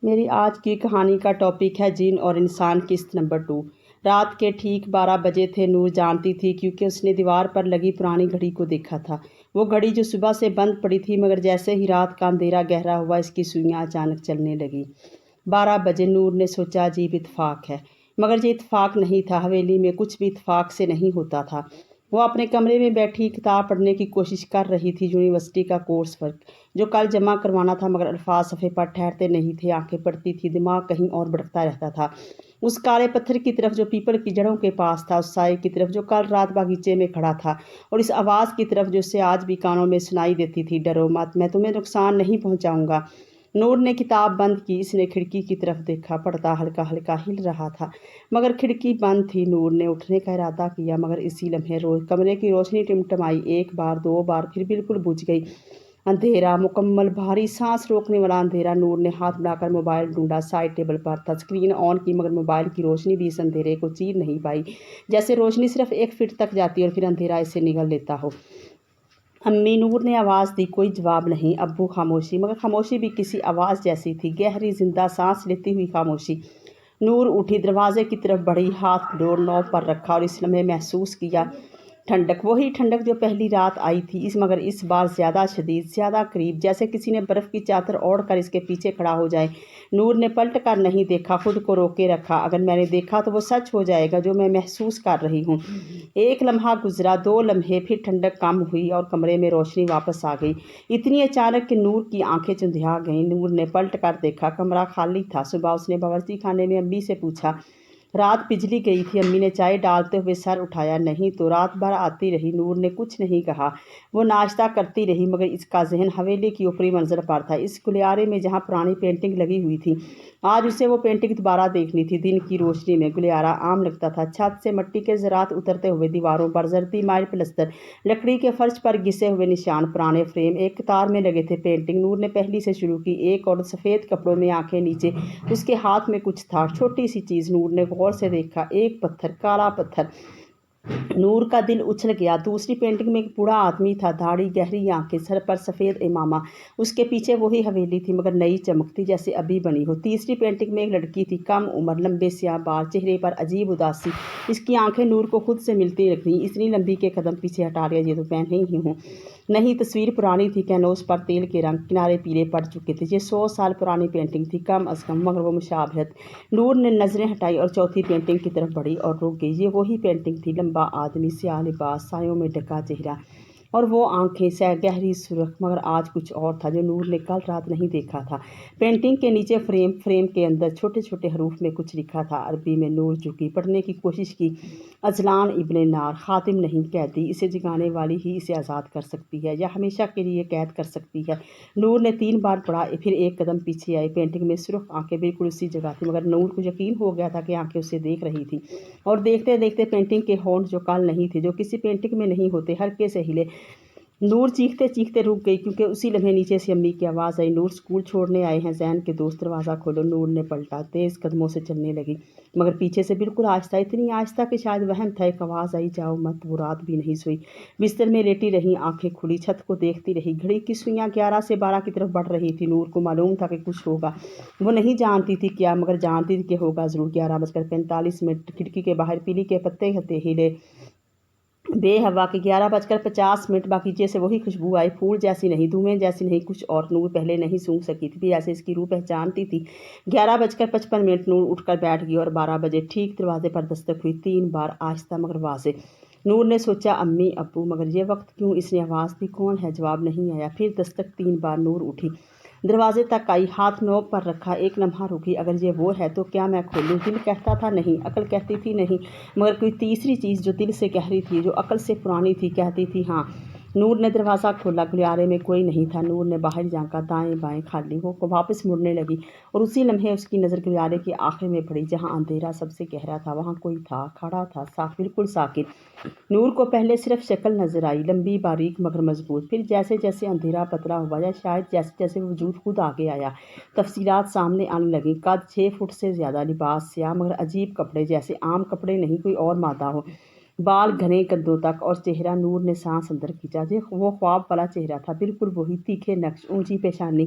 میری آج کی کہانی کا ٹاپک ہے جن اور انسان قسط نمبر 2۔ رات کے ٹھیک 12 بجے تھے۔ نور جانتی تھی کیونکہ اس نے دیوار پر لگی پرانی گھڑی کو دیکھا تھا۔ وہ گھڑی جو صبح سے بند پڑی تھی، مگر جیسے ہی رات کا اندھیرا گہرا ہوا اس کی سوئیاں اچانک چلنے لگیں۔ 12 بجے۔ نور نے سوچا عجیب اتفاق ہے، مگر یہ اتفاق نہیں تھا۔ حویلی میں کچھ بھی اتفاق سے نہیں ہوتا تھا۔ وہ اپنے کمرے میں بیٹھی کتاب پڑھنے کی کوشش کر رہی تھی، یونیورسٹی کا کورس ورک جو کل جمع کروانا تھا، مگر الفاظ صفحے پر ٹھہرتے نہیں تھے۔ آنکھیں پڑتی تھی، دماغ کہیں اور بھٹکتا رہتا تھا، اس کالے پتھر کی طرف جو پیپل کی جڑوں کے پاس تھا، اس سائے کی طرف جو کل رات باغیچے میں کھڑا تھا، اور اس آواز کی طرف جو اسے آج بھی کانوں میں سنائی دیتی تھی، ڈرو مت، میں تمہیں نقصان نہیں پہنچاؤں گا۔ نور نے کتاب بند کی۔ اس نے کھڑکی کی طرف دیکھا، پردہ ہلکا ہلکا ہل رہا تھا، مگر کھڑکی بند تھی۔ نور نے اٹھنے کا ارادہ کیا، مگر اسی لمحے کمرے کی روشنی ٹمٹمائی، ایک بار، دو بار، پھر بالکل بجھ گئی۔ اندھیرا، مکمل، بھاری سانس روکنے والا اندھیرا۔ نور نے ہاتھ بڑھا کر موبائل ڈھونڈا، سائڈ ٹیبل پر تھا۔ اسکرین آن کی، مگر موبائل کی روشنی بھی اس اندھیرے کو چیر نہیں پائی، جیسے روشنی صرف 1 فٹ تک جاتی اور پھر اندھیرا اسے نگل لیتا ہو۔ امی، نور نے آواز دی۔ کوئی جواب نہیں۔ ابو، خاموشی، مگر خاموشی بھی کسی آواز جیسی تھی، گہری، زندہ، سانس لیتی ہوئی خاموشی۔ نور اٹھی، دروازے کی طرف بڑھی، ہاتھ ڈور نوب پر رکھا، اور اس لمحے محسوس کیا ٹھنڈک، وہی ٹھنڈک جو پہلی رات آئی تھی، مگر اس بار زیادہ شدید، زیادہ قریب، جیسے کسی نے برف کی چادر اوڑھ کر اس کے پیچھے کھڑا ہو جائے۔ نور نے پلٹ کر نہیں دیکھا، خود کو روکے رکھا۔ اگر میں نے دیکھا تو وہ سچ ہو جائے گا جو میں محسوس کر رہی ہوں۔ 1 لمحہ گزرا، 2 لمحے، پھر ٹھنڈک کم ہوئی اور کمرے میں روشنی واپس آ گئی، اتنی اچانک کہ نور کی آنکھیں چندھیا گئیں۔ نور نے پلٹ کر دیکھا، کمرہ خالی تھا۔ صبح اس نے باورچی خانے میں امی سے پوچھا، رات بجلی گئی تھی؟ امی نے چائے ڈالتے ہوئے سر اٹھایا، نہیں تو، رات بھر آتی رہی۔ نور نے کچھ نہیں کہا۔ وہ ناشتہ کرتی رہی، مگر اس کا ذہن حویلی کی اوپری منزل پر تھا، اس گلیارے میں جہاں پرانی پینٹنگ لگی ہوئی تھی۔ آج اسے وہ پینٹنگ دوبارہ دیکھنی تھی، دن کی روشنی میں۔ گلیارہ عام لگتا تھا، چھت سے مٹی کے ذرات اترتے ہوئے، دیواروں پر زردی مائل پلستر، لکڑی کے فرش پر گھسے ہوئے نشان، پرانے فریم ایک قطار میں لگے تھے۔ پینٹنگ نور نے پہلی سے شروع کی۔ ایک عورت سفید کپڑوں میں، آنکھیں نیچے، اس کے ہاتھ میں کچھ تھا، چھوٹی سی چیز۔ نور نے غور سے دیکھا، ایک پتھر، کالا پتھر۔ نور کا دل اچھل گیا۔ دوسری پینٹنگ میں ایک بوڑھا آدمی تھا، داڑھی، گہری آنکھیں، سر پر سفید عمامہ، اس کے پیچھے وہی حویلی تھی، مگر نئی، چمکتی، جیسے ابھی بنی ہو۔ تیسری پینٹنگ میں ایک لڑکی تھی، کم عمر، لمبے سیاہ بال، چہرے پر عجیب اداسی، اس کی آنکھیں نور کو خود سے ملتی لگ رہیں۔ اتنی لمبی کہ قدم پیچھے ہٹا لیا، یہ تو میں نہیں ہوں۔ نہیں، تصویر پرانی تھی، کینوس پر تیل کے رنگ، کنارے پیلے پڑ چکے تھے۔ یہ 100 سال پرانی پینٹنگ تھی کم از کم، مگر وہ مشابہت۔ نور نے نظریں ہٹائی اور چوتھی پینٹنگ کی طرف بڑھی اور رک گئی۔ یہ وہی پینٹنگ تھی، لمبا آدمی، سیاہ لباس، سایوں میں ڈھکا چہرہ، اور وہ آنکھیں گہری سرخ، مگر آج کچھ اور تھا جو نور نے کل رات نہیں دیکھا تھا۔ پینٹنگ کے نیچے فریم کے اندر چھوٹے چھوٹے حروف میں کچھ لکھا تھا، عربی میں۔ نور جھکی، پڑھنے کی کوشش کی۔ اجلان ابن نار، خاتم نہیں، قیدی، اسے جگانے والی ہی اسے آزاد کر سکتی ہے، یا ہمیشہ کے لیے قید کر سکتی ہے۔ نور نے 3 بار پڑھا، پھر ایک قدم پیچھے آئی۔ پینٹنگ میں سرخ آنکھیں بالکل اسی جگہ تھیں، مگر نور کو یقین ہو گیا تھا کہ آنکھیں اسے دیکھ رہی تھیں، اور دیکھتے دیکھتے پینٹنگ کے ہونٹ، جو کل نہیں تھے، جو کسی پینٹنگ میں نہیں ہوتے، ہلکے سے ہلے۔ نور چیختے چیختے رک گئی، کیونکہ اسی لمحے نیچے سے امی کی آواز آئی، نور اسکول چھوڑنے آئے ہیں زین کے دوست، دروازہ کھولو۔ نور نے پلٹا، تیز قدموں سے چلنے لگی، مگر پیچھے سے بالکل آہستہ، اتنی آہستہ کہ شاید وہم تھا۔ ایک آواز آئی، جاؤ مت۔ وہ رات بھی نہیں سوئی، بستر میں لیٹی رہی، آنکھیں کھلی، چھت کو دیکھتی رہی۔ گھڑی کی سوئیاں 11 سے 12 کی طرف بڑھ رہی تھی۔ نور کو معلوم تھا کہ کچھ ہوگا، وہ نہیں جانتی تھی کیا، مگر جانتی تھی کہ ہوگا ضرور۔ 11:45۔ کھڑکی کے باہر پیلی کے پتے ہلے بے ہوا کے۔ 11:50۔ باغیچے سے وہی خوشبو آئی، پھول جیسی نہیں، دھویں جیسی نہیں، کچھ اور۔ نور پہلے نہیں سونگھ سکی تھی، جیسے اس کی روح پہچانتی تھی۔ 11:55۔ نور اٹھ کر بیٹھ گئی، اور 12 بجے ٹھیک دروازے پر دستک ہوئی، 3 بار، آہستہ مگر واضح۔ نور نے سوچا، امی، ابو، مگر یہ وقت کیوں؟ اس نے آواز دی، کون ہے؟ جواب نہیں آیا۔ پھر دستک 3 بار۔ نور اٹھی، دروازے تک آئی، ہاتھ نوک پر رکھا، ایک لمحہ رکی۔ اگر یہ وہ ہے تو کیا میں کھولوں؟ دل کہتا تھا نہیں، عقل کہتی تھی نہیں، مگر کوئی تیسری چیز جو دل سے کہہ رہی تھی، جو عقل سے پرانی تھی، کہتی تھی ہاں۔ نور نے دروازہ کھولا، گلیارے میں کوئی نہیں تھا۔ نور نے باہر جھانکا، دائیں بائیں خالی۔ وہ واپس مڑنے لگی، اور اسی لمحے اس کی نظر گلیارے کے آخر میں پڑی، جہاں اندھیرا سب سے گہرا تھا۔ وہاں کوئی تھا، کھڑا تھا، بالکل ساکت۔ نور کو پہلے صرف شکل نظر آئی، لمبی، باریک، مگر مضبوط۔ پھر جیسے جیسے اندھیرا پتلا ہوا، یا شاید جیسے جیسے وجود خود آگے آیا، تفصیلات سامنے آنے لگیں۔ قد 6 فٹ سے زیادہ، لباس سیاہ، مگر عجیب کپڑے، جیسے عام کپڑے نہیں، کوئی اور مادہ ہو، بال گھنے کندھوں تک، اور چہرہ۔ نور نے سانس اندر کھینچا، وہ خواب والا چہرہ تھا، بالکل وہی، تیکھے نقش، اونچی پیشانی،